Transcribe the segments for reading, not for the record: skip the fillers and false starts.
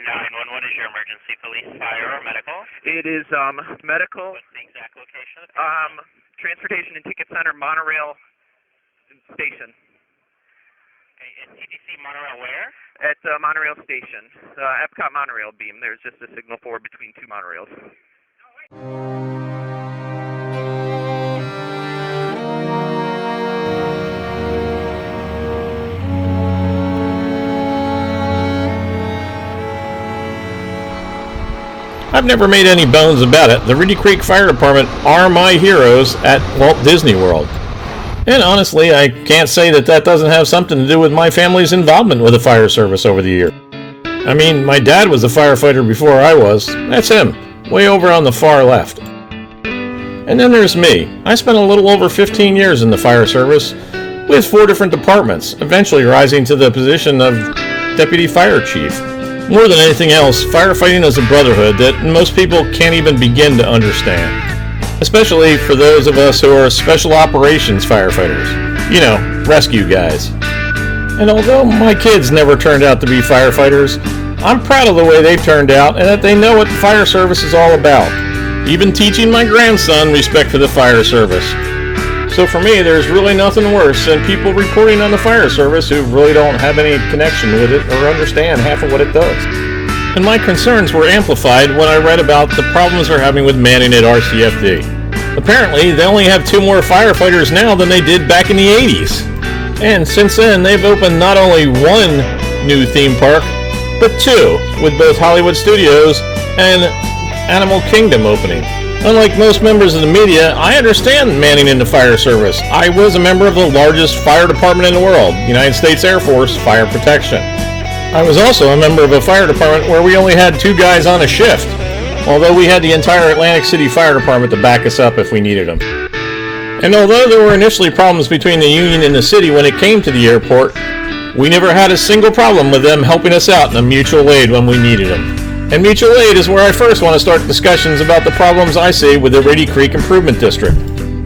911, what is your emergency? Police, fire, or medical? It is medical. What's the exact location of the Transportation and Ticket Center, monorail station. Okay, is TTC monorail where? At monorail station, Epcot monorail beam. There's just a signal forward between two monorails. I've never made any bones about it. The Reedy Creek Fire Department are my heroes at Walt Disney World. And honestly, I can't say that doesn't have something to do with my family's involvement with the fire service over the years. I mean, my dad was a firefighter before I was. That's him, way over on the far left. And then there's me. I spent a little over 15 years in the fire service with 4 different departments, eventually rising to the position of Deputy Fire Chief. More than anything else, firefighting is a brotherhood that most people can't even begin to understand. Especially for those of us who are special operations firefighters. You know, rescue guys. And although my kids never turned out to be firefighters, I'm proud of the way they've turned out and that they know what the fire service is all about. Even teaching my grandson respect for the fire service. So for me, there's really nothing worse than people reporting on the fire service who really don't have any connection with it or understand half of what it does. And my concerns were amplified when I read about the problems they're having with manning at RCFD. Apparently, they only have 2 more firefighters now than they did back in the 80s. And since then, they've opened not only 1 new theme park, but 2, with both Hollywood Studios and Animal Kingdom opening. Unlike most members of the media, I understand manning in the fire service. I was a member of the largest fire department in the world, United States Air Force Fire Protection. I was also a member of a fire department where we only had 2 guys on a shift, although we had the entire Atlantic City Fire Department to back us up if we needed them. And although there were initially problems between the union and the city when it came to the airport, we never had a single problem with them helping us out in a mutual aid when we needed them. And mutual aid is where I first want to start discussions about the problems I see with the Reedy Creek Improvement District.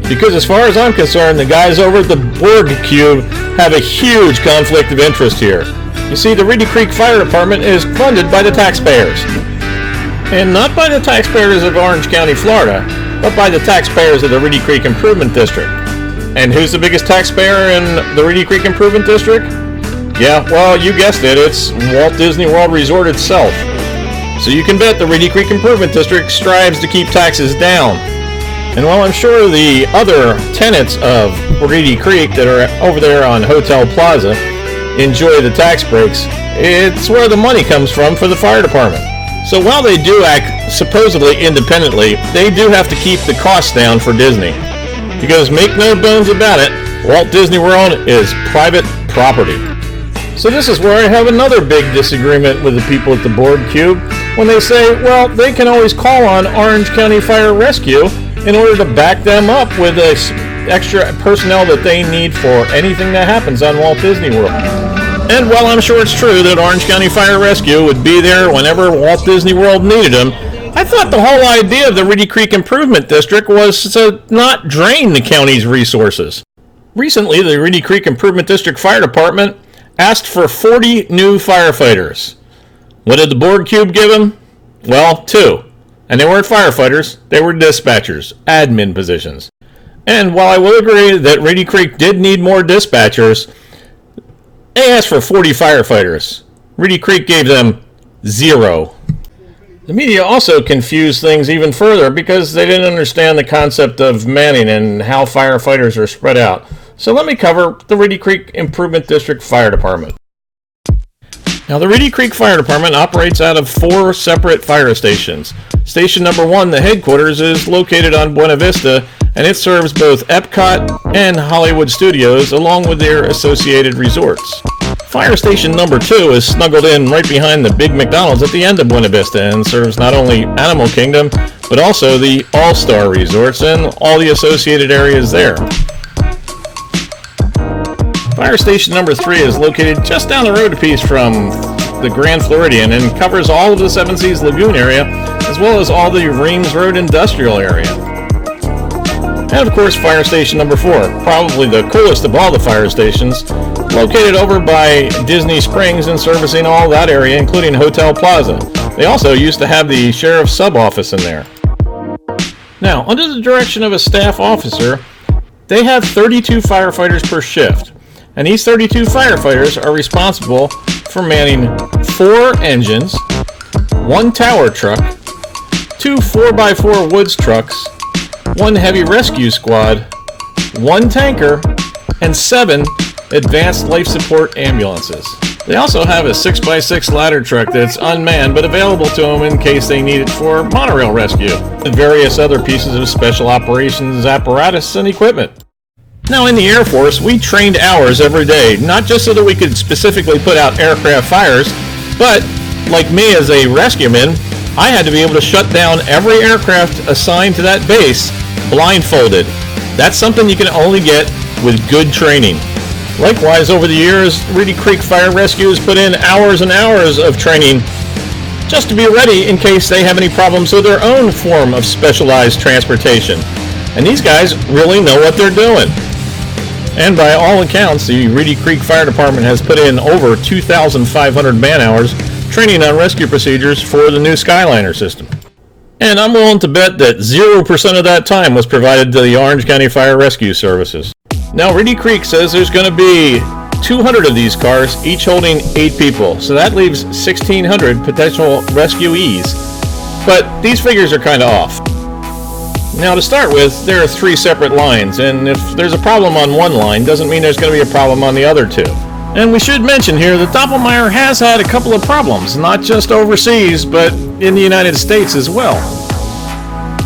Because as far as I'm concerned, the guys over at the Borg Cube have a huge conflict of interest here. You see, the Reedy Creek Fire Department is funded by the taxpayers. And not by the taxpayers of Orange County, Florida, but by the taxpayers of the Reedy Creek Improvement District. And who's the biggest taxpayer in the Reedy Creek Improvement District? Yeah, well, you guessed it, it's Walt Disney World Resort itself. So you can bet the Reedy Creek Improvement District strives to keep taxes down. And while I'm sure the other tenants of Reedy Creek that are over there on Hotel Plaza enjoy the tax breaks, it's where the money comes from for the fire department. So while they do act supposedly independently, they do have to keep the costs down for Disney. Because make no bones about it, Walt Disney World is private property. So this is where I have another big disagreement with the people at the Borg Cube when they say, well, they can always call on Orange County Fire Rescue in order to back them up with the extra personnel that they need for anything that happens on Walt Disney World. And while I'm sure it's true that Orange County Fire Rescue would be there whenever Walt Disney World needed them, I thought the whole idea of the Reedy Creek Improvement District was to not drain the county's resources. Recently, the Reedy Creek Improvement District Fire Department asked for 40 new firefighters. What did the Borg Cube give them? Well, 2. And they weren't firefighters, they were dispatchers, admin positions. And while I will agree that Reedy Creek did need more dispatchers, they asked for 40 firefighters. Reedy Creek gave them 0. The media also confused things even further because they didn't understand the concept of manning and how firefighters are spread out. So let me cover the Reedy Creek Improvement District Fire Department. Now, the Reedy Creek Fire Department operates out of 4 separate fire stations. Station number 1, the headquarters, is located on Buena Vista, and it serves both Epcot and Hollywood Studios, along with their associated resorts. Fire station number 2 is snuggled in right behind the big McDonald's at the end of Buena Vista and serves not only Animal Kingdom, but also the All-Star Resorts and all the associated areas there. Fire station number 3 is located just down the road a piece from the Grand Floridian and covers all of the Seven Seas Lagoon area, as well as all the Reams Road industrial area. And of course, fire station number 4, probably the coolest of all the fire stations, located over by Disney Springs and servicing all that area, including Hotel Plaza. They also used to have the sheriff's sub-office in there. Now, under the direction of a staff officer, they have 32 firefighters per shift. And these 32 firefighters are responsible for manning 4 engines, 1 tower truck, 2 4x4 woods trucks, 1 heavy rescue squad, 1 tanker, and 7 advanced life support ambulances. They also have a 6x6 ladder truck that's unmanned but available to them in case they need it for monorail rescue, and various other pieces of special operations apparatus and equipment. Now, in the Air Force, we trained hours every day, not just so that we could specifically put out aircraft fires, but, like me as a rescueman, I had to be able to shut down every aircraft assigned to that base blindfolded. That's something you can only get with good training. Likewise, over the years, Reedy Creek Fire Rescue has put in hours and hours of training just to be ready in case they have any problems with their own form of specialized transportation. And these guys really know what they're doing. And by all accounts, the Reedy Creek Fire Department has put in over 2,500 man-hours training on rescue procedures for the new Skyliner system. And I'm willing to bet that 0% of that time was provided to the Orange County Fire Rescue Services. Now, Reedy Creek says there's going to be 200 of these cars, each holding 8 people, so that leaves 1,600 potential rescuees. But these figures are kind of off. Now, to start with, there are 3 separate lines, and if there's a problem on one line, doesn't mean there's going to be a problem on the other 2. And we should mention here that Doppelmayr has had a couple of problems, not just overseas, but in the United States as well.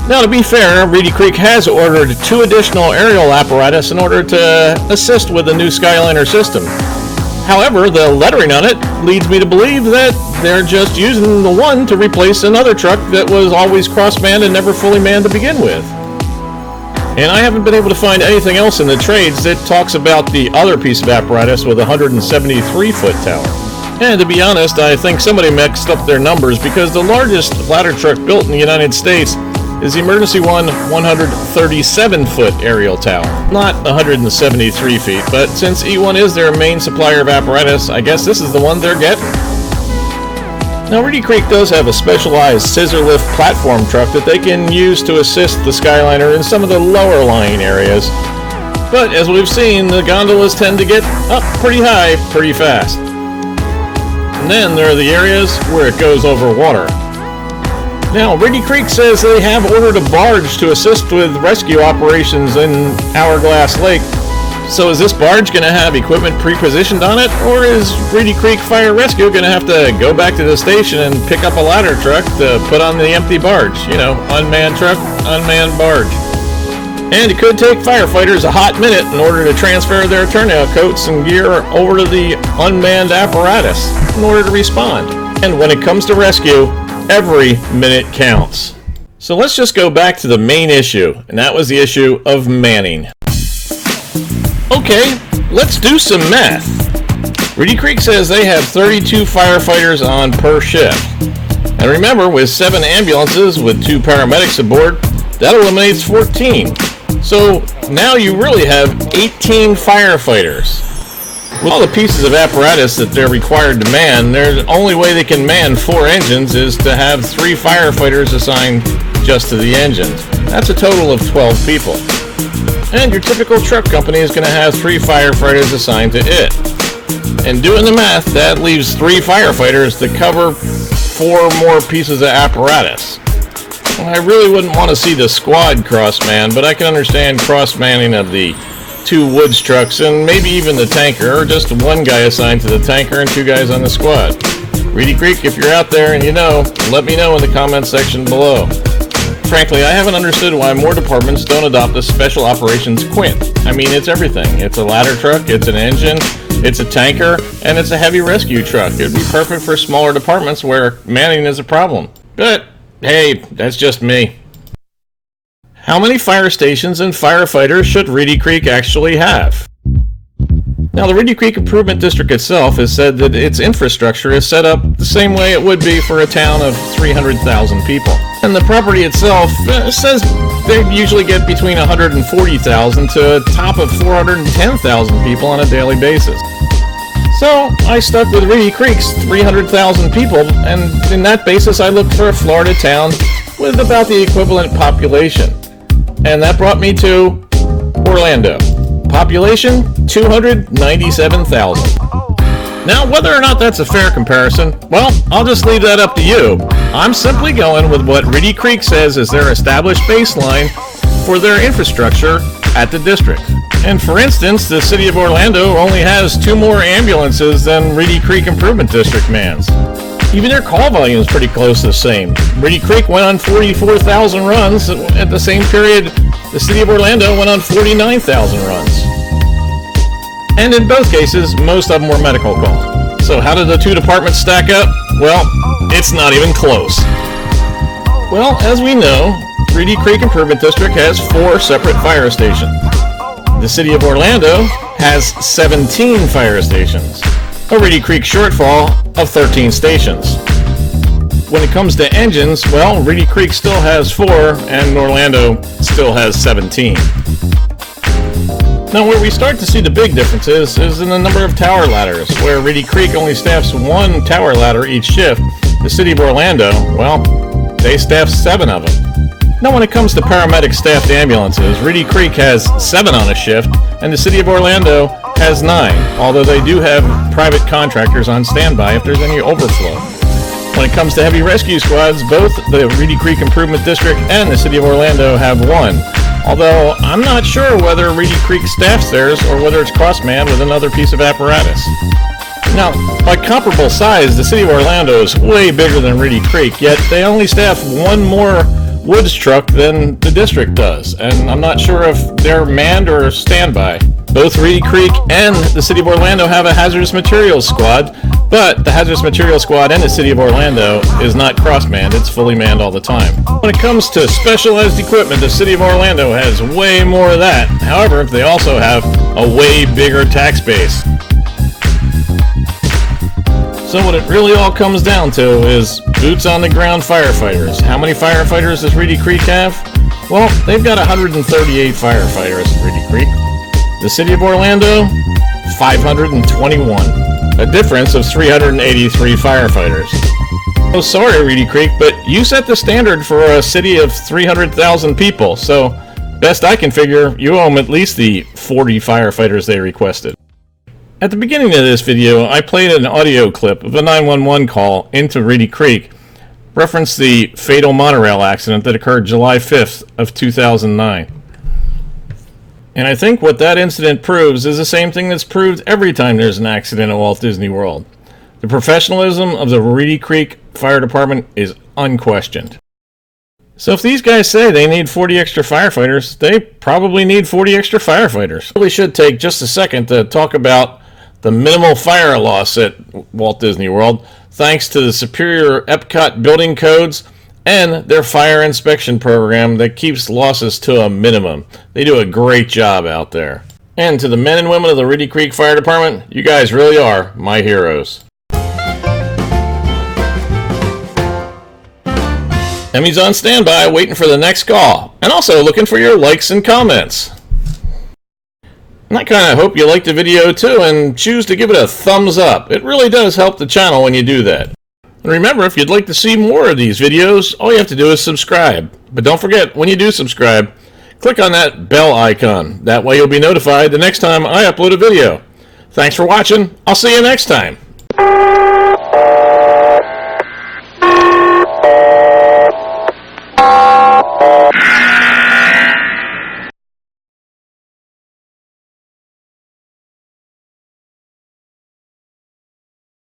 Now, to be fair, Reedy Creek has ordered 2 additional aerial apparatus in order to assist with the new Skyliner system. However, the lettering on it leads me to believe that they're just using the one to replace another truck that was always cross-manned and never fully manned to begin with. And I haven't been able to find anything else in the trades that talks about the other piece of apparatus with a 173-foot tower. And to be honest, I think somebody mixed up their numbers because the largest ladder truck built in the United States is the Emergency One 137-foot aerial tower. Not 173 feet, but since E1 is their main supplier of apparatus, I guess this is the one they're getting. Now, Reedy Creek does have a specialized scissor lift platform truck that they can use to assist the Skyliner in some of the lower lying areas. But as we've seen, the gondolas tend to get up pretty high pretty fast. And then there are the areas where it goes over water. Now, Reedy Creek says they have ordered a barge to assist with rescue operations in Hourglass Lake. So is this barge going to have equipment pre-positioned on it, or is Reedy Creek Fire Rescue going to have to go back to the station and pick up a ladder truck to put on the empty barge? You know, unmanned truck, unmanned barge. And it could take firefighters a hot minute in order to transfer their turnout coats and gear over to the unmanned apparatus in order to respond. And when it comes to rescue, every minute counts. So let's just go back to the main issue, and that was the issue of manning. Okay, let's do some math. Reedy Creek says they have 32 firefighters on per shift. And remember, with 7 ambulances with 2 paramedics aboard, that eliminates 14. So now you really have 18 firefighters. With all the pieces of apparatus that they're required to man, the only way they can man 4 engines is to have 3 firefighters assigned just to the engines. That's a total of 12 people. And your typical truck company is going to have 3 firefighters assigned to it. And doing the math, that leaves 3 firefighters to cover 4 more pieces of apparatus. Well, I really wouldn't want to see the squad cross-man, but I can understand cross-manning of the 2 woods trucks and maybe even the tanker, or just 1 guy assigned to the tanker and 2 guys on the squad. Reedy Creek, if you're out there and you know, let me know in the comments section below. Frankly, I haven't understood why more departments don't adopt the Special Operations Quint. I mean, it's everything. It's a ladder truck, it's an engine, it's a tanker, and it's a heavy rescue truck. It would be perfect for smaller departments where manning is a problem. But, hey, that's just me. How many fire stations and firefighters should Reedy Creek actually have? Now, the Reedy Creek Improvement District itself has said that its infrastructure is set up the same way it would be for a town of 300,000 people. And the property itself says they usually get between 140,000 to a top of 410,000 people on a daily basis. So I stuck with Reedy Creek's 300,000 people, and in that basis I looked for a Florida town with about the equivalent population. And that brought me to Orlando. Population, 297,000. Now, whether or not that's a fair comparison, well, I'll just leave that up to you. I'm simply going with what Reedy Creek says is their established baseline for their infrastructure at the district. And for instance, the city of Orlando only has 2 more ambulances than Reedy Creek Improvement District mans. Even their call volume is pretty close to the same. Reedy Creek went on 44,000 runs. At the same period, the city of Orlando went on 49,000 runs. And in both cases, most of them were medical calls. So how did the 2 departments stack up? Well, it's not even close. Well, as we know, Reedy Creek Improvement District has 4 separate fire stations. The city of Orlando has 17 fire stations, a Reedy Creek shortfall of 13 stations. When it comes to engines, well, Reedy Creek still has 4 and Orlando still has 17. Now, where we start to see the big differences is in the number of tower ladders, where Reedy Creek only staffs 1 tower ladder each shift. The city of Orlando, well, they staff 7 of them. Now, when it comes to paramedic staffed ambulances, Reedy Creek has 7 on a shift, and the city of Orlando has 9, although they do have private contractors on standby if there's any overflow. When it comes to heavy rescue squads, both the Reedy Creek Improvement District and the city of Orlando have 1, although I'm not sure whether Reedy Creek staffs theirs or whether it's cross-manned with another piece of apparatus. Now, by comparable size, the city of Orlando is way bigger than Reedy Creek, yet they only staff 1 more woods truck than the district does, and I'm not sure if they're manned or standby. Both Reedy Creek and the city of Orlando have a hazardous materials squad, but the hazardous materials squad in the city of Orlando is not cross-manned, it's fully manned all the time. When it comes to specialized equipment, the city of Orlando has way more of that. However, they also have a way bigger tax base. So what it really all comes down to is boots on the ground firefighters. How many firefighters does Reedy Creek have? Well, they've got 138 firefighters at Reedy Creek. The city of Orlando, 521. A difference of 383 firefighters. Oh, sorry, Reedy Creek, but you set the standard for a city of 300,000 people, so best I can figure, you owe them at least the 40 firefighters they requested. At the beginning of this video, I played an audio clip of a 911 call into Reedy Creek, referenced the fatal monorail accident that occurred July 5th of 2009. And I think what that incident proves is the same thing that's proved every time there's an accident at Walt Disney World. The professionalism of the Reedy Creek Fire Department is unquestioned. So if these guys say they need 40 extra firefighters, they probably need 40 extra firefighters. We should take just a second to talk about the minimal fire loss at Walt Disney World, thanks to the superior Epcot building codes and their fire inspection program that keeps losses to a minimum. They do a great job out there. And to the men and women of the Reedy Creek Fire Department, you guys really are my heroes. Emmy's on standby waiting for the next call, and also looking for your likes and comments. And I kind of hope you liked the video too and choose to give it a thumbs up. It really does help the channel when you do that. And remember, if you'd like to see more of these videos, all you have to do is subscribe. But don't forget, when you do subscribe, click on that bell icon. That way you'll be notified the next time I upload a video. Thanks for watching. I'll see you next time.